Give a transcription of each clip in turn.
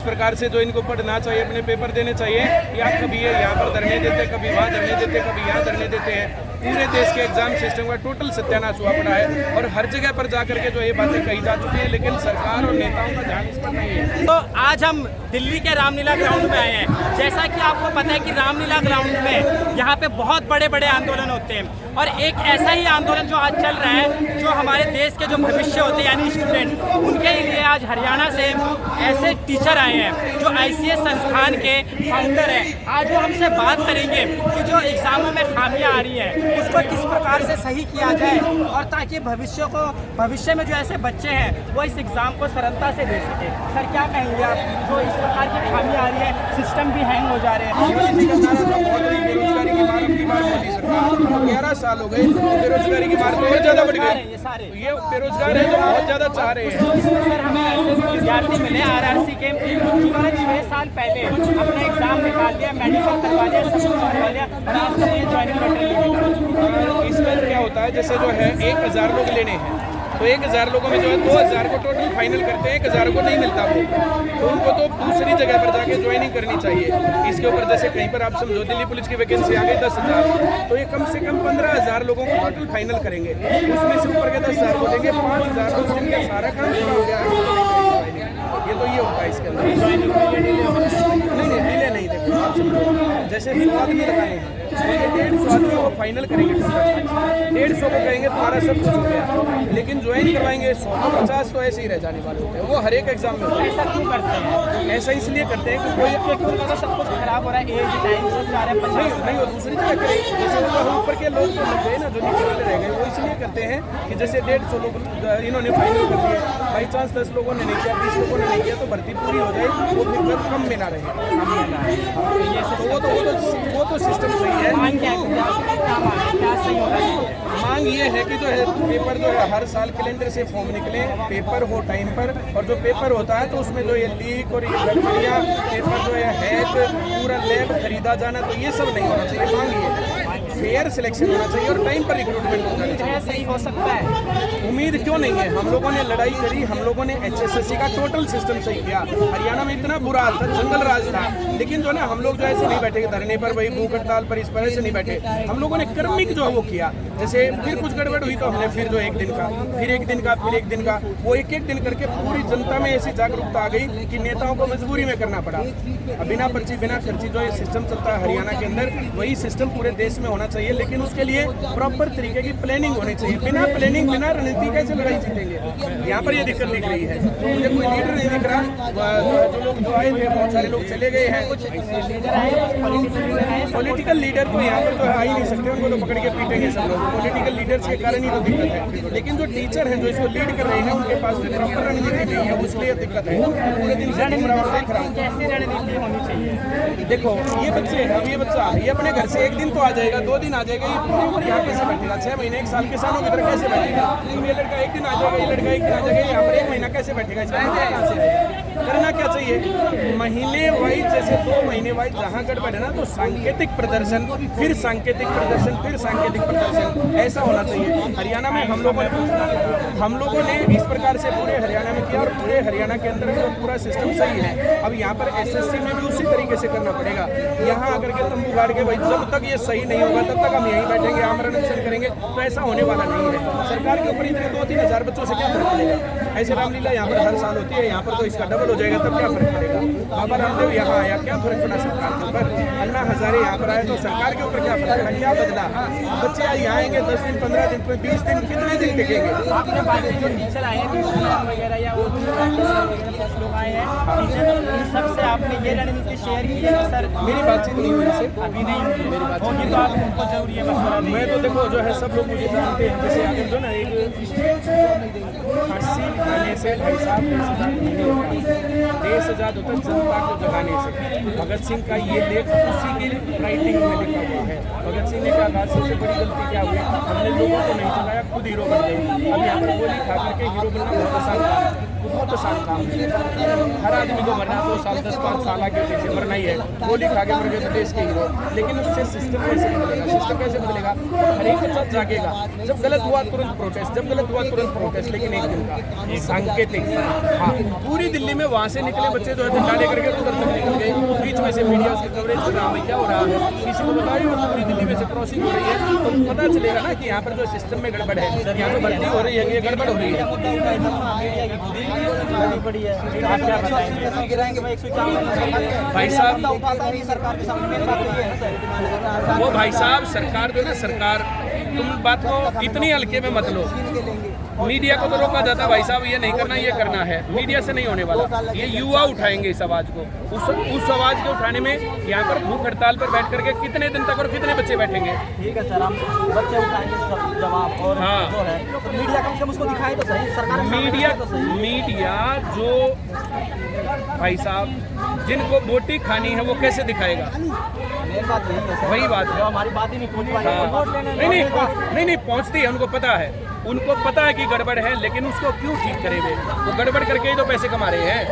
प्रकार से जो इनको पढ़ना चाहिए, अपने पेपर देने चाहिए, या कभी ये यहाँ पर धरने देते, कभी वहाँ धरने देते, कभी यहाँ धरने देते हैं। पूरे देश के एग्जाम सिस्टम का टोटल सत्यानाश हुआ पड़ा है और हर जगह पर जा करके जो ये बातें कही जा चुकी हैं, लेकिन सरकार और नेताओं का ध्यान इस पर नहीं है। तो आज हम दिल्ली के रामलीला ग्राउंड में आए हैं। जैसा कि आपको पता है कि रामलीला ग्राउंड में यहाँ पे बहुत बड़े बड़े आंदोलन होते हैं और एक ऐसा ही आंदोलन जो आज चल रहा है, जो हमारे देश के जो भविष्य होते हैं यानी स्टूडेंट, उनके लिए आज हरियाणा से ऐसे टीचर आए हैं जो ICS संस्थान के फाउंडर हैं। आज वो हमसे बात करेंगे कि जो एग्ज़ामों में खामियां आ रही हैं उसको किस प्रकार से सही किया जाए और ताकि भविष्य में जो ऐसे बच्चे हैं वो इस एग्ज़ाम को सरलता से दे सके। सर क्या कहेंगे आप, जो इस प्रकार की खामियां आ रही है, सिस्टम भी हैंग हो जा रहे हैं? बेरोजगारी की मार अपनी बार मोदी सरकार 11 साल हो गए, बेरोजगारी की मार बहुत ज़्यादा बढ़ गई। ये बेरोजगार है जो बहुत ज़्यादा चाह रहे हैं। सर हमें ऐसे भी विद्यार्थी मिले RRC के जिन्होंने 6 साल पहले अपना एग्ज़ाम निकाल लिया, मेडिकल करवा लिया, सब कुछ करवा लिया, ज्वाइनिंग लेटर। इसमें क्या होता है, जैसे जो है 1000 लोग लेने हैं तो 1000 लोगों में जो है 2000 को टोटल फाइनल करते हैं, 1000 को नहीं मिलता वो, तो उनको तो दूसरी जगह पर जाके ज्वाइनिंग करनी चाहिए। इसके ऊपर जैसे कहीं पर आप समझो दिल्ली पुलिस की वैकेंसी आ गई 10,000, तो ये कम से कम 15,000 लोगों को टोटल फाइनल करेंगे, उसमें से ऊपर के 10,000 को देंगे, 5,000 लोग जिनका सारा काम पूरा हो गया। ये तो ये होता है इसके अंदर। नहीं डिले नहीं, देखो आप समझो जैसे 100 आदमी लगाने हैं तो ये 150 आदमी को फाइनल करेंगे, 150 को कहेंगे तुम्हारा सब कुछ हो गया, लेकिन ज्वाइन करवाएंगे 100-50 तो ऐसे ही रह जाने वाले होते हैं। वो हर एक एग्जाम में होता है। ऐसा क्यों करते हैं? ऐसा इसलिए करते हैं कि कोई सब कुछ खराब हो रहा है, एज टाइम से जा रहे हैं, नहीं वो दूसरी जगह करें। जैसे वो ऊपर के लोग जो लग गए ना, जो नीचे वाले रह गए, वो इसलिए करते हैं कि जैसे 150 लोग इन्होंने फाइनल कर दिए, बाई चांस 10 लोगों ने नहीं किया, 20 लोगों ने नहीं किया, तो भर्ती पूरी हो जाए, वो फिर कम में ना रहे। वो तो सिस्टम सही है। क्या सही होना चाहिए? मांग ये है कि जो है पेपर जो है हर साल कैलेंडर से फॉर्म निकले, पेपर हो टाइम पर, और जो पेपर होता है तो उसमें जो ये लीक और ये गड़बड़ियाँ, पेपर जो है हैक, पूरा लैब खरीदा जाना, तो ये सब नहीं होना चाहिए। मांग ये है फेयर सिलेक्शन होना चाहिए और टाइम पर रिक्रूटमेंट होना चाहिए। सही हो सकता है? उम्मीद क्यों नहीं है, हम लोगों ने लड़ाई करी, हम लोगों ने HSSC का टोटल सिस्टम सही किया। हरियाणा में इतना बुरा हाल था, जंगल राज था, लेकिन जो ना हम लोग जो ऐसे नहीं बैठे धरने पर, वही भूख हड़ताल पर, इस पर ऐसे नहीं बैठे। हम लोगों ने क्रमिक जो है वो किया। जैसे फिर कुछ गड़बड़ हुई तो हमने फिर जो एक दिन का, फिर एक दिन का, फिर एक दिन का, वो एक एक दिन करके पूरी जनता में ऐसी जागरूकता आ गई कि नेताओं को मजबूरी में करना पड़ा। बिना पर्ची बिना खर्ची जो ये सिस्टम चलता है हरियाणा के अंदर, वही सिस्टम पूरे देश में होना चाहिए, लेकिन उसके लिए प्रॉपर तरीके की प्लानिंग होनी चाहिए। बिना प्लानिंग, बिना रणनीति कैसे लड़ाई जीतेंगे? यहाँ पर ये दिक्कत दिख रही है। तो मुझे कोई लीडर नहीं दिख रहा। जो लोग जो आए थे, बहुत सारे लोग चले गए हैं। पॉलिटिकल लीडर तो यहाँ पर तो आ ही नहीं सकते, उनको तो पकड़ के पीटेंगे सब लोग। पॉलिटिकल लीडर्स के कारण ही तो दिक्कत है, लेकिन जो टीचर हैं जो इसको लीड कर रहे हैं, उनके पास भी प्रॉपर रणनीति नहीं है, उसलिए दिक्कत है। पूरे दिन से कैसी रणनीति होनी चाहिए? देखो ये बच्चे हैं, अब ये बच्चा ये अपने घर से एक दिन तो आ जाएगा, 2 दिन आ जाएगा, ये पूरी उम्र यहाँ कैसे बैठेगा? 6 महीने 1 साल किसानों की तरह कैसे बैठेगा? तो ये लड़का एक दिन आ जाएगा, ये लड़का एक दिन आ जाएगा, यहाँ पर 1 महीना कैसे बैठेगा? इसका कहाँ से आएगा? करना क्या चाहिए? महीने वाइज, जैसे 2 महीने वाइज जहाँ गड़बड़ है ना, तो सांकेतिक प्रदर्शन, फिर सांकेतिक प्रदर्शन, फिर सांकेतिक प्रदर्शन, ऐसा होना चाहिए। हरियाणा में हम लोगों ने इस प्रकार से पूरे हरियाणा में किया और पूरे हरियाणा के अंदर जो पूरा सिस्टम सही है। अब यहाँ पर SSC में भी उसी तरीके से करना पड़ेगा। यहाँ आकर के तंबू गाड़ के भाई जब तक ये सही नहीं होगा तब तक हम यहीं बैठेंगे, आमरण अनशन करेंगे, तो ऐसा होने वाला नहीं है। सरकार के ऊपर इतने 2-3 हज़ार बच्चों से क्या फर्क पड़ेगा? ऐसे रामलीला यहाँ पर हर साल होती है, यहाँ पर तो इसका डबल हो जाएगा, तब क्या फर्क पड़ेगा? बाबा रामदेव यहाँ आया, क्या फर्क पड़ा सरकार के ऊपर? अन्ना हजारे यहाँ पर आए तो सरकार के ऊपर क्या फर्क पड़ा? क्या बदला? बच्चे यहाँ आएंगे 10 दिन, 15 दिन, 20 दिन, कितने दिन टिकेंगे? आपने बात की जो टीचर आए हैं वगैरह या वो लोग आए हैं टीचर, सबसे आपने ये रणनीति शेयर की है? सर मेरी बातचीत नहीं हुई से अभी नहीं हुई, मेरी बात होगी तो आप उनको जरूरी है मशवरा दें। मैं तो देखो जो है सब लोग मुझे जानते हैं। जैसे अगर जो ना एक फांसी खाने से भाई साहब देश आज़ाद होता जनता को जगाने से। भगत सिंह का ये लेख उसी की राइटिंग में लिखा हुआ है। भगत सिंह ने कहा था सबसे बड़ी गलती क्या हुई, हमने लोगों को नहीं जगाया, खुद हीरो बन गए। अब यहाँ पर गोली खा करके हीरो बनना बहुत आसान काम है, बहुत आसान काम है। हर आदमी को मरना 2 साल 10-5 साल आगे पीछे मरना ही है, गोली खा के मर गए तो देश के हीरो। लेकिन उससे सिस्टम कैसे बदलेगा? सिस्टम कैसे बदलेगा? हर एक बच्चा जागेगा, जब गलत हुआ तुरंत प्रोटेस्ट, जब गलत हुआ तुरंत प्रोटेस्ट, लेकिन एक दिन का सांकेतिक। हाँ, पूरी दिल्ली में वहाँ से निकले बच्चे जो है झंडा लेकर के में से मीडिया उसकी कवरेज कर रहा है क्या हो रहा है, किसी को बताइए पूरी दिल्ली में से क्रॉसिंग हो रही है तो पता चलेगा ना कि यहाँ पर जो सिस्टम में गड़बड़ है, यहाँ पे भर्ती हो रही है, ये गड़बड़ हो रही है। भाई साहब वो भाई साहब सरकार जो ना सरकार, तुम बात को इतनी हल्के में मत लो। मीडिया को तो रोका जाता है भाई साहब, ये नहीं करना ये करना है, मीडिया से नहीं होने वाला। ये युवा उठाएंगे इस आवाज़ को, उस आवाज़ को उठाने में यहाँ पर भूख हड़ताल पर बैठ करके कितने दिन तक और कितने बच्चे बैठेंगे। ठीक है सर, हम बच्चे उठाएंगे सब जवाब और हाँ। जो है तो मीडिया कम से कम उसको दिखाए तो सही, सरकार मीडिया जो भाई साहब जिनको बोटी खानी है वो कैसे दिखाएगा। मेन बात यही है सर, वही बात है, जो हमारी बात ही नहीं पहुंच पाई। नहीं पहुंचती है, उनको पता है, उनको पता है कि गड़बड़ है, लेकिन उसको क्यों ठीक करेंगे, वो गड़बड़ करके ही तो पैसे कमा रहे हैं।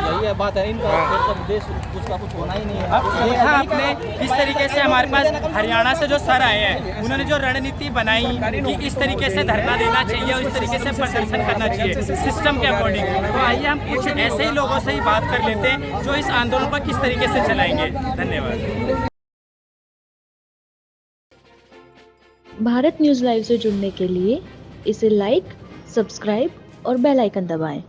यही है बात है, इनका फिर तो देश उसका कुछ होना ही नहीं है। अब देखा आपने किस तरीके से हमारे पास हरियाणा से जो सर आए हैं, उन्होंने जो रणनीति बनाई कि इस तरीके से धरना देना चाहिए और इस तरीके से प्रदर्शन करना चाहिए सिस्टम के अकॉर्डिंग। तो आइए हम कुछ ऐसे ही लोगों से ही बात कर लेते हैं जो इस आंदोलन को किस तरीके से चलाएंगे। धन्यवाद। भारत न्यूज़ लाइव से जुड़ने के लिए इसे लाइक, सब्सक्राइब और बेल आइकन दबाएं।